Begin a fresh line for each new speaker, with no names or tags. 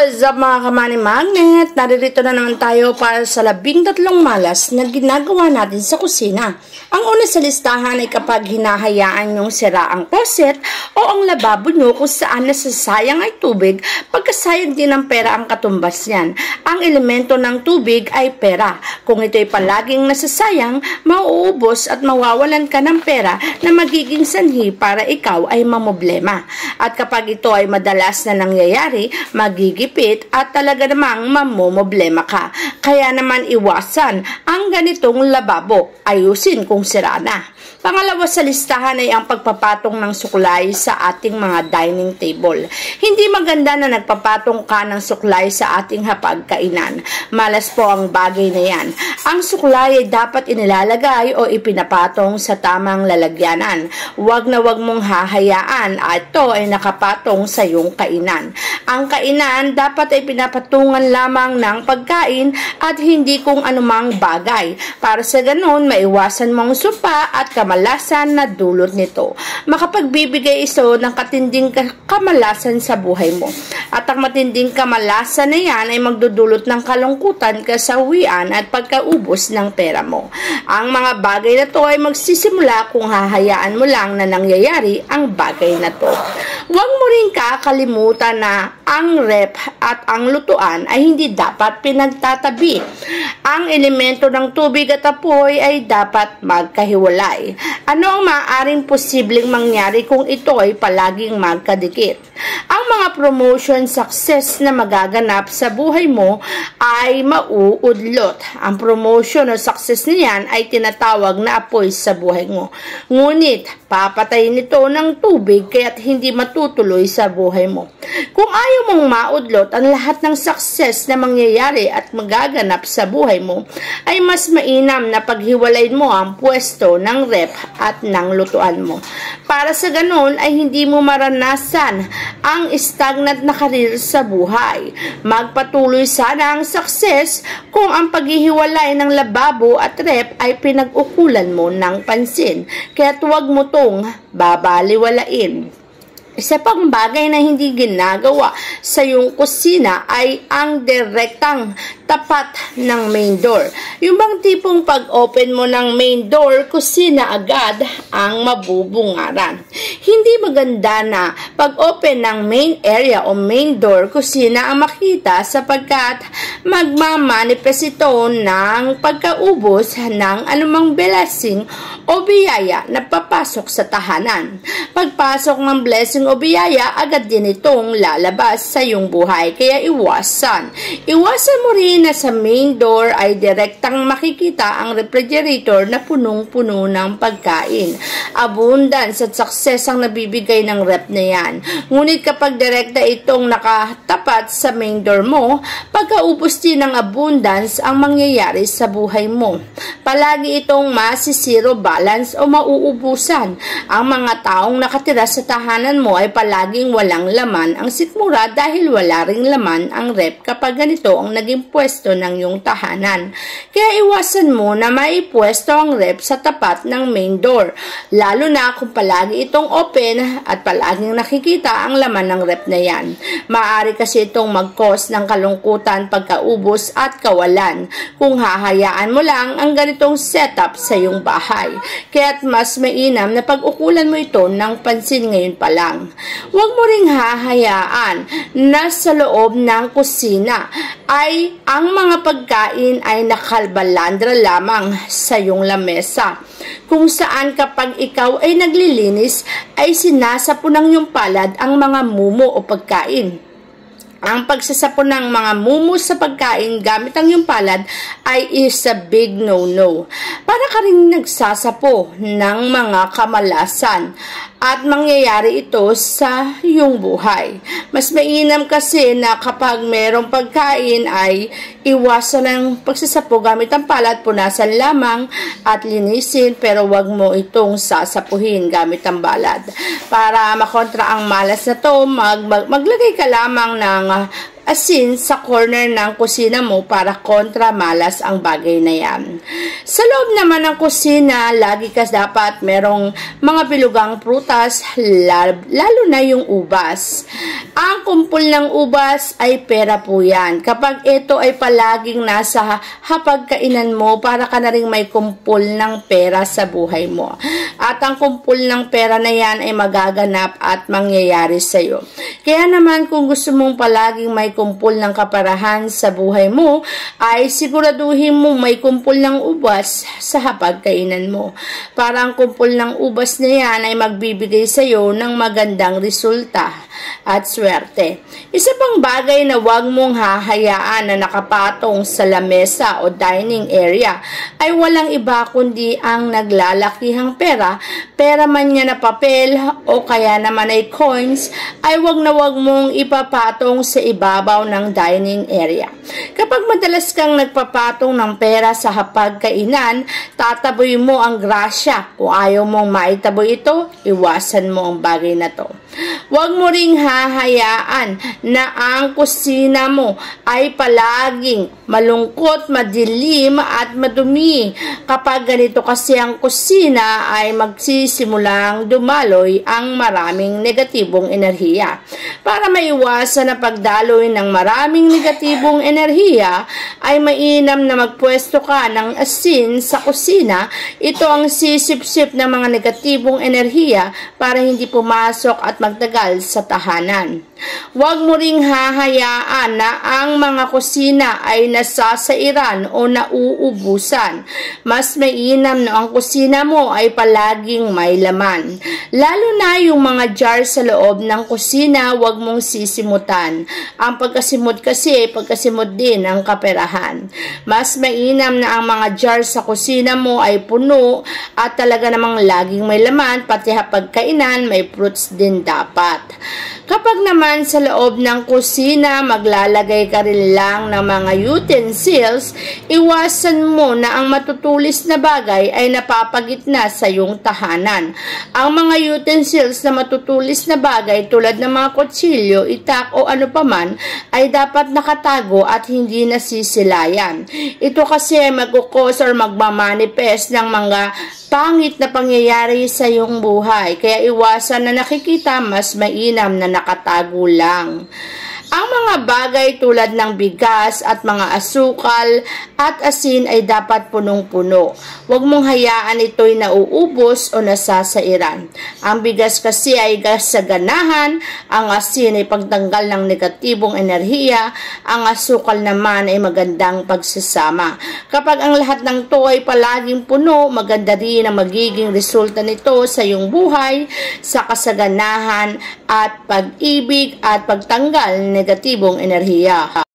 What's up mga kamani magnet? Naririto na naman tayo para sa 13 malas na ginagawa natin sa kusina. Ang una sa listahan ay kapag hinahayaan yung sira ang faucet o ang lababo nyo kung saan nasasayang ay tubig, pagkasayang din ng pera ang katumbas niyan. Ang elemento ng tubig ay pera. Kung ito'y palaging nasasayang, mauubos at mawawalan ka ng pera na magiging sanhi para ikaw ay mamoblema. At kapag ito ay madalas na nangyayari, magigipit at talaga namang mamomoblema ka. Kaya naman iwasan ang ganitong lababo. Ayusin kung sira na. Pangalawa sa listahan ay ang pagpapatong ng suklay sa ating mga dining table. Hindi maganda na nagpapatong ka ng suklay sa ating hapagkainan. Malas po ang bagay na yan. Ang suklay ay dapat inilalagay o ipinapatong sa tamang lalagyanan. Huwag na huwag mong hahayaan at ito ay nakapatong sa iyong kainan. Ang kainan dapat ay pinapatungan lamang ng pagkain at hindi kung anumang bagay. Para sa ganun, maiwasan mong supa at kamalasan na dulot nito. Makapagbibigay ito ng katinding kamalasan sa buhay mo. At ang matinding kamalasan na yan ay magdudulot ng kalungkutan, kasawian at pagkaubos ng pera mo. Ang mga bagay na to ay magsisimula kung hahayaan mo lang na nangyayari ang bagay na to. Huwag mo rin kakalimutan na ang ref at ang lutuan ay hindi dapat pinagtatabi. Ang elemento ng tubig at apoy ay dapat magkahiwalay. Ano ang maaaring posibleng mangyari kung ito ay palaging magkadikit? Ang mga promotion success na magaganap sa buhay mo ay mauudlot. Ang promotion o success niyan ay tinatawag na apoy sa buhay mo. Ngunit, papatayin nito ng tubig kaya't hindi matutuloy sa buhay mo. Kung ayaw mong maudlot ang lahat ng success na mangyayari at magaganap sa buhay mo, ay mas mainam na paghiwalayin mo ang pwesto ng ref at ng lutuan mo. Para sa ganun ay hindi mo maranasan ang stagnant na karir sa buhay. Magpatuloy sana ang success kung ang paghihiwalay ng lababo at ref ay pinag-ukulan mo ng pansin. Kaya't huwag mo tong babaliwalain. Isa pang bagay na hindi ginagawa sa iyong kusina ay ang direktang tapat ng main door. Yung bang tipong pag-open mo ng main door, kusina agad ang mabubungaran. Hindi maganda na pag-open ng main area o main door, kusina ang makita sapagkat magmamanifest ito ng pagkaubos ng anumang blessing o biyaya na papasok sa tahanan. Pagpasok ng blessing o biyaya, agad din itong lalabas sa iyong buhay. Kaya iwasan. Iwasan mo rin na sa main door ay direktang makikita ang refrigerator na punong-puno ng pagkain. Abundance at success ang nabibigay ng rep na yan. Ngunit kapag direkta itong nakatapat sa main door mo, pagkaubos din ng abundance ang mangyayari sa buhay mo. Palagi itong masisiro balance o mauubusan. Ang mga taong nakatira sa tahanan mo ay palaging walang laman ang sikmura dahil wala ring laman ang rep kapag ganito ang naging pwesto ng iyong tahanan. Kaya iwasan mo na maipwesto ang rep sa tapat ng main door, lalo na kung palagi itong open at palaging nakikita ang laman ng rep na yan. Maaari kasi itong mag-cause ng kalungkutan, pagkaubos at kawalan kung hahayaan mo lang ang ganitong setup sa iyong bahay. Kaya't mas mainam na pag-ukulan mo ito ng pansin ngayon pa lang. Huwag mo ring hahayaan na sa loob ng kusina ay ang mga pagkain ay nakalbalandra lamang sa iyong lamesa. Kung saan kapag ikaw ay naglilinis ay sinasapon ng iyong palad ang mga mumo o pagkain. Ang pagsasapon ng mga mumo sa pagkain gamit ang iyong palad ay is a big no-no. Para ka rin nagsasapo ng mga kamalasan at mangyayari ito sa iyong buhay. Mas mainam kasi na kapag mayroong pagkain ay iwasan ng pagsasapo gamit ang palad, punasan lamang at linisin pero wag mo itong sasapuhin gamit ang balad. Para makontra ang malas na to, maglagay ka lamang ng asin sa corner ng kusina mo para kontra malas ang bagay na yan. Sa loob naman ng kusina, lagi ka dapat merong mga bilugang prutas, lalo na yung ubas. Ang kumpol ng ubas ay pera po yan. Kapag ito ay palaging nasa hapagkainan mo, para ka na rin may kumpol ng pera sa buhay mo. At ang kumpol ng pera na yan ay magaganap at mangyayari sa iyo. Kaya naman kung gusto mong palaging may kumpol ng kaperahan sa buhay mo, ay siguraduhin mo may kumpol ng ubas sa hapagkainan mo. Para ang kumpol ng ubas na yan ay magbibigay sa iyo ng magandang resulta at swerte. Isa pang bagay na huwag mong hahayaan na nakapatong sa lamesa o dining area ay walang iba kundi ang naglalakihang pera man yan na papel o kaya naman ay coins, ay wag na wag mong ipapatong sa ibabaw ng dining area. Kapag madalas kang nagpapatong ng pera sa hapagkainan, tataboy mo ang grasya. Kung ayaw mong maitaboy ito, iwasan mo ang bagay na to. Huwag mo ring hahayaan na ang kusina mo ay palaging malungkot, madilim at madumi. Kapag ganito kasi ang kusina ay magsisimulang dumaloy ang maraming negatibong enerhiya. Para maiwasan na pagdaloy ng maraming negatibong enerhiya, ay mainam na magpwesto ka ng asin sa kusina. Ito ang sisip-sip ng mga negatibong enerhiya para hindi pumasok at magtagal sa tahanan. Huwag mo ring hahayaan na ang mga kusina ay nasasairan o nauubusan. Mas mainam na ang kusina mo ay palaging may laman. Lalo na yung mga jar sa loob ng kusina, huwag mong sisimutan. Ang pagkasimot kasi, pagkasimot din ang kaperahan. Mas mainam na ang mga jar sa kusina mo ay puno at talaga namang laging may laman, pati hapagkainan may fruits din dapat. Kapag naman sa loob ng kusina, maglalagay ka rin lang ng mga utensils, iwasan mo na ang matutulis na bagay ay napapagitna sa iyong tahanan. Ang mga utensils na matutulis na bagay tulad ng mga kutsilyo, itak o ano paman ay dapat nakatago at hindi nasisilayan. Ito kasi ay magkukos or magmamanifest ng mga pangit na pangyayari sa iyong buhay. Kaya iwasan na nakikita, mas mainam na nakatago lang. Ang mga bagay tulad ng bigas at mga asukal at asin ay dapat punong-puno. Huwag mong hayaan ito'y nauubos o nasasairan. Ang bigas kasi ay gasaganahan, ang asin ay pagtanggal ng negatibong enerhiya, ang asukal naman ay magandang pagsasama. Kapag ang lahat ng to ay palaging puno, maganda rin ang magiging resulta nito sa iyong buhay, sa kasaganahan at pag-ibig at pagtanggal ng negatibong enerhiya.